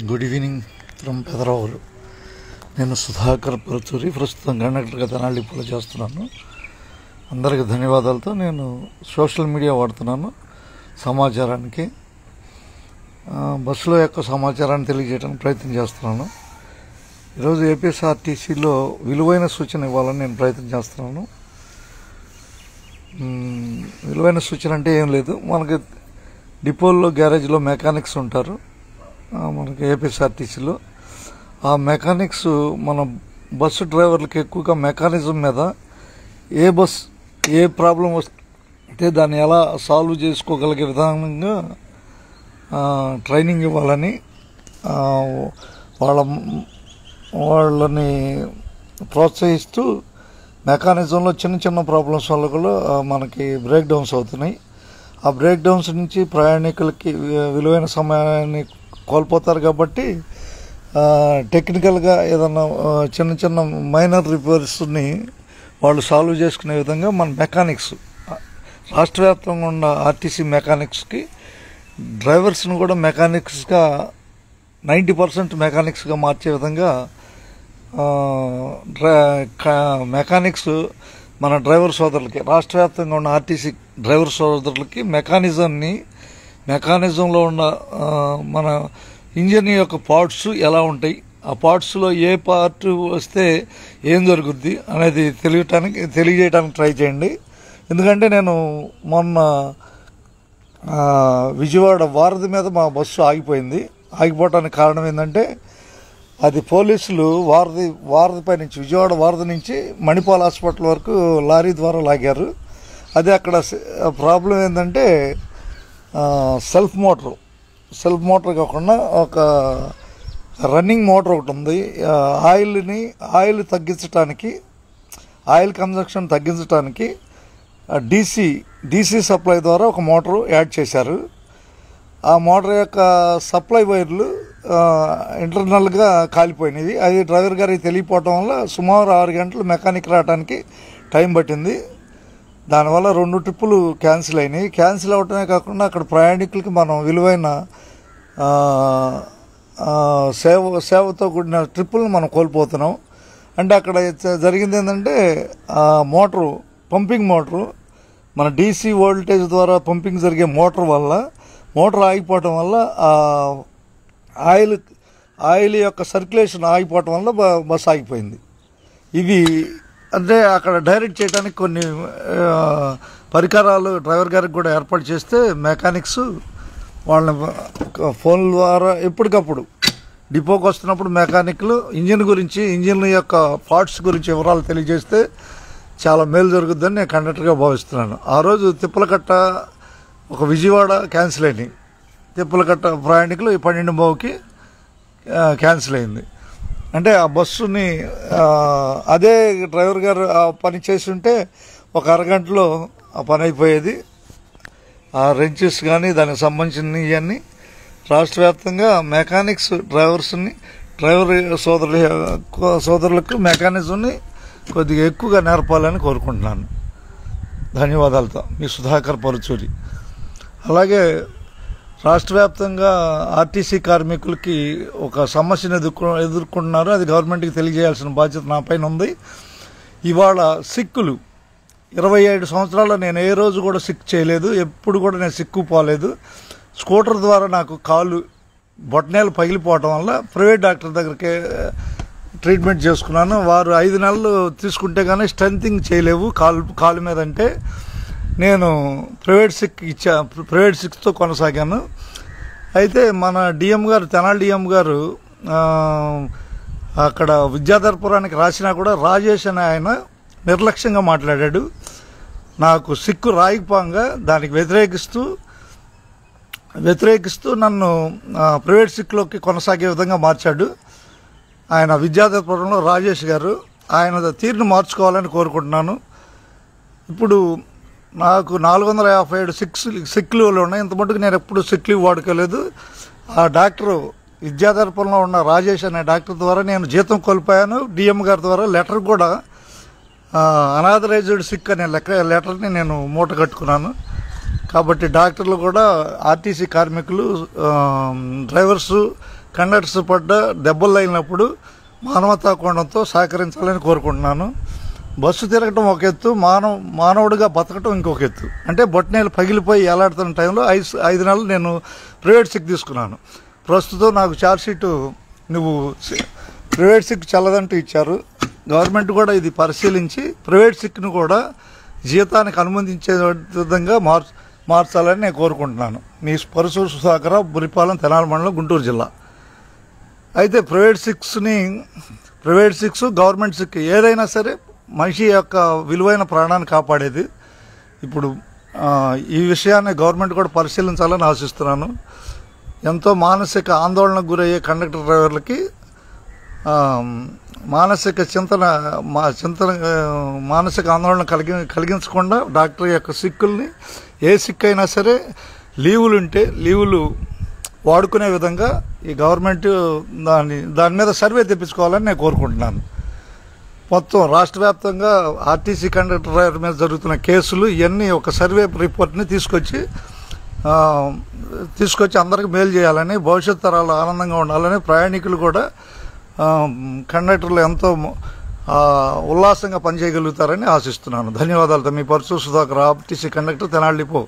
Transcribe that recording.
Good evening from పెదరావులు. నేను సుధాకర్ పరుచూరి, ప్రస్తుతం కండక్టర్గా తెనాలి డిపోలో చేస్తున్నాను. అందరికీ ధన్యవాదాలతో నేను సోషల్ మీడియా వాడుతున్నాను సమాచారానికి. బస్సులో యొక్క సమాచారాన్ని తెలియజేయడానికి ప్రయత్నం చేస్తున్నాను. ఈరోజు ఏపీఎస్ఆర్టీసీలో విలువైన సూచన ఇవ్వాలని నేను ప్రయత్నం చేస్తున్నాను. విలువైన సూచన అంటే ఏం లేదు, మనకి డిపోల్లో గ్యారేజ్లో మెకానిక్స్ ఉంటారు మనకి ఏపీఎస్ఆర్టీసీలో. ఆ మెకానిక్స్ మన బస్సు డ్రైవర్లకి ఎక్కువగా మెకానిజం మీద ఏ ప్రాబ్లం వస్తే దాన్ని ఎలా సాల్వ్ చేసుకోగలిగే విధానంగా ట్రైనింగ్ ఇవ్వాలని, వాళ్ళని ప్రోత్సహిస్తూ మెకానిజంలో చిన్న చిన్న ప్రాబ్లమ్స్ వల్ల కూడా మనకి బ్రేక్ డౌన్స్ అవుతున్నాయి. ఆ బ్రేక్ డౌన్స్ నుంచి ప్రయాణికులకి విలువైన సమయాన్ని కోల్పోతారు. కాబట్టి టెక్నికల్గా ఏదన్నా చిన్న చిన్న మైనర్ రిపేర్స్ని వాళ్ళు సాల్వ్ చేసుకునే విధంగా మన మెకానిక్స్ రాష్ట్ర వ్యాప్తంగా ఉన్న ఆర్టీసీ మెకానిక్స్కి డ్రైవర్స్ని కూడా మెకానిక్స్గా 90% మెకానిక్స్గా మార్చే విధంగా మెకానిక్స్ మన డ్రైవర్ సోదరులకి, రాష్ట్ర వ్యాప్తంగా ఉన్న ఆర్టీసీ డ్రైవర్ సోదరులకి మెకానిజంలో ఉన్న మన ఇంజన్ యొక్క పార్ట్స్ ఎలా ఉంటాయి, ఆ పార్ట్స్లో ఏ పార్ట్ వస్తే ఏం జరుగుద్ది అనేది తెలియజేయడానికి ట్రై చేయండి. ఎందుకంటే నేను మొన్న విజయవాడ వారధి మీద మా బస్సు ఆగిపోవడానికి కారణం ఏంటంటే, అది పోలీసులు వారధిపై నుంచి, విజయవాడ వారధి నుంచి మణిపాల్ హాస్పిటల్ వరకు లారీ ద్వారా లాగారు. అది అక్కడ ప్రాబ్లం ఏంటంటే సెల్ఫ్ మోటార్ కాకుండా ఒక రన్నింగ్ మోటార్ ఒకటి ఉంది. ఆయిల్ తగ్గించడానికి, ఆయిల్ కన్జంప్షన్ తగ్గించడానికి డీసీ సప్లై ద్వారా ఒక మోటారు యాడ్ చేశారు. ఆ మోటార్ యొక్క సప్లై వైర్లు ఇంటర్నల్గా కాలిపోయినవి. అది డ్రైవర్ గారికి తెలియపోవటం వల్ల సుమారు 6 గంటలు మెకానిక్ రావడానికి టైం పట్టింది. దానివల్ల 2 ట్రిప్పులు క్యాన్సిల్ అయినాయి. క్యాన్సిల్ అవటమే కాకుండా అక్కడ ప్రయాణికులకి మనం విలువైన సేవతో కూడిన ట్రిప్పులను మనం కోల్పోతున్నాం. అంటే అక్కడ జరిగింది ఏంటంటే, పంపింగ్ మోటరు మన డీసీ వోల్టేజ్ ద్వారా పంపింగ్ జరిగే మోటార్ ఆగిపోవటం వల్ల ఆయిల్ యొక్క సర్క్యులేషన్ ఆగిపోవటం వల్ల బస్సు ఆగిపోయింది. ఇది అంటే అక్కడ డైరెక్ట్ చేయడానికి కొన్ని పరికరాలు డ్రైవర్ గారికి కూడా ఏర్పాటు చేస్తే మెకానిక్స్ వాళ్ళని ఫోన్ల ద్వారా ఎప్పటికప్పుడు డిపోకి వస్తున్నప్పుడు మెకానిక్లు ఇంజిన్ యొక్క పార్ట్స్ గురించి వివరాలు తెలియజేస్తే చాలా మేలు జరుగుద్దని నేను కండక్టర్గా భావిస్తున్నాను. ఆ రోజు తిప్పలకట్ట ఒక విజయవాడ క్యాన్సిల్ అయినాయి. తిప్పలకట్ట ప్రయాణికులు 12:15కి క్యాన్సిల్ అయింది. అంటే ఆ బస్సుని అదే డ్రైవర్ గారు ఆ పని చేసి ఉంటే ఒక అరగంటలో ఆ పని అయిపోయేది. ఆ రెంచెస్ కానీ దానికి సంబంధించిన ఇవన్నీ రాష్ట్ర వ్యాప్తంగా మెకానిక్స్ డ్రైవర్ సోదరులకు మెకానిజంని కొద్దిగా ఎక్కువగా నేర్పాలని కోరుకుంటున్నాను. ధన్యవాదాలతో మీ సుధాకర్ పరుచూరి. అలాగే రాష్ట్ర వ్యాప్తంగా ఆర్టీసీ కార్మికులకి ఒక సమస్యను ఎదుర్కొంటున్నారు. అది గవర్నమెంట్కి తెలియజేయాల్సిన బాధ్యత నా పైన ఉంది. ఇవాళ సిక్కులు 27 సంవత్సరాల్లో నేను ఏ రోజు కూడా సిక్ చేయలేదు. ఎప్పుడు కూడా నేను సిక్కుపోలేదు. స్కూటర్ ద్వారా నాకు బొటనేలు పగిలిపోవటం వల్ల ప్రైవేట్ డాక్టర్ దగ్గరికి ట్రీట్మెంట్ చేసుకున్నాను. వారు 5 నెలలు తీసుకుంటే కానీ స్ట్రెంథింగ్ చేయలేవు కాలు మీద అంటే నేను ప్రైవేట్ సిక్తో కొనసాగాను. అయితే మన తెనాలి డిఎం గారు అక్కడ విద్యాధర్పురానికి రాసినా కూడా రాజేష్ అనే ఆయన నిర్లక్ష్యంగా మాట్లాడాడు. నాకు సిక్కు రాయిపోగా దానికి వ్యతిరేకిస్తూ నన్ను ప్రైవేట్ సిక్లోకి కొనసాగే విధంగా మార్చాడు ఆయన. విద్యాధర్పురంలో రాజేష్ గారు, ఆయన తీరును మార్చుకోవాలని కోరుకుంటున్నాను. ఇప్పుడు నాకు 457 సిక్ లీవ్లు ఉన్నాయి. ఇంత మటుకు నేను ఎప్పుడు సిక్ లీవ్ వాడుకోలేదు. ఆ డాక్టరు విద్యాధర్పురంలో ఉన్న రాజేష్ అనే డాక్టర్ ద్వారా నేను జీతం కోల్పోయాను. డిఎం గారి ద్వారా లెటర్ కూడా అనాథరైజ్డ్ సిక్ అనే లెటర్ని నేను మూట కట్టుకున్నాను. కాబట్టి డాక్టర్లు కూడా ఆర్టీసీ కార్మికులు డ్రైవర్సు కండక్టర్స్ పడ్డ దెబ్బలు అయినప్పుడు మానవతా కోణంతో సహకరించాలని కోరుకుంటున్నాను. బస్సు తిరగటం ఒక ఎత్తు, మానవుడిగా బతకటం ఇంకొక ఎత్తు. అంటే బొట్టనేలు పగిలిపోయి ఎలాడుతున్న టైంలో 5 నెలలు నేను ప్రైవేట్ సిక్ తీసుకున్నాను. ప్రస్తుతం నాకు ఛార్జ్షీటు నువ్వు ప్రైవేట్ సిక్ చల్లదంటూ ఇచ్చారు. గవర్నమెంట్ కూడా ఇది పరిశీలించి ప్రైవేట్ సిక్ను కూడా జీతానికి అనుమతించే విధంగా మార్చాలని నేను కోరుకుంటున్నాను. మీ పరశుర సుధాకర్, బురిపాలెం, తెనాలి మండలం, గుంటూరు జిల్లా. అయితే ప్రైవేట్ సిక్స్ గవర్నమెంట్ సిక్ ఏదైనా సరే మనిషి యొక్క విలువైన ప్రాణాన్ని కాపాడేది. ఇప్పుడు ఈ విషయాన్ని గవర్నమెంట్ కూడా పరిశీలించాలని ఆశిస్తున్నాను. ఎంతో మానసిక ఆందోళనకు గురయ్యే కండక్టర్ డ్రైవర్లకి మానసిక ఆందోళన కలిగించకుండా డాక్టర్ యొక్క సిక్కుల్ని, ఏ సిక్ అయినా సరే లీవులు వాడుకునే విధంగా ఈ గవర్నమెంట్ దాని మీద సర్వే తెప్పించుకోవాలని నేను కోరుకుంటున్నాను. మొత్తం రాష్ట్ర వ్యాప్తంగా ఆర్టీసీ కండక్టర్ డ్రైవర్ మీద జరుగుతున్న కేసులు ఇవన్నీ ఒక సర్వే రిపోర్ట్ని తీసుకొచ్చి అందరికీ మేలు చేయాలని, భవిష్యత్ తరాలు ఆనందంగా ఉండాలని, ప్రయాణికులు కూడా కండక్టర్లు ఎంతో ఉల్లాసంగా పనిచేయగలుగుతారని ఆశిస్తున్నాను. ధన్యవాదాలు. మీ Parasura Sudhakar, RTC conductor, Tenali depot.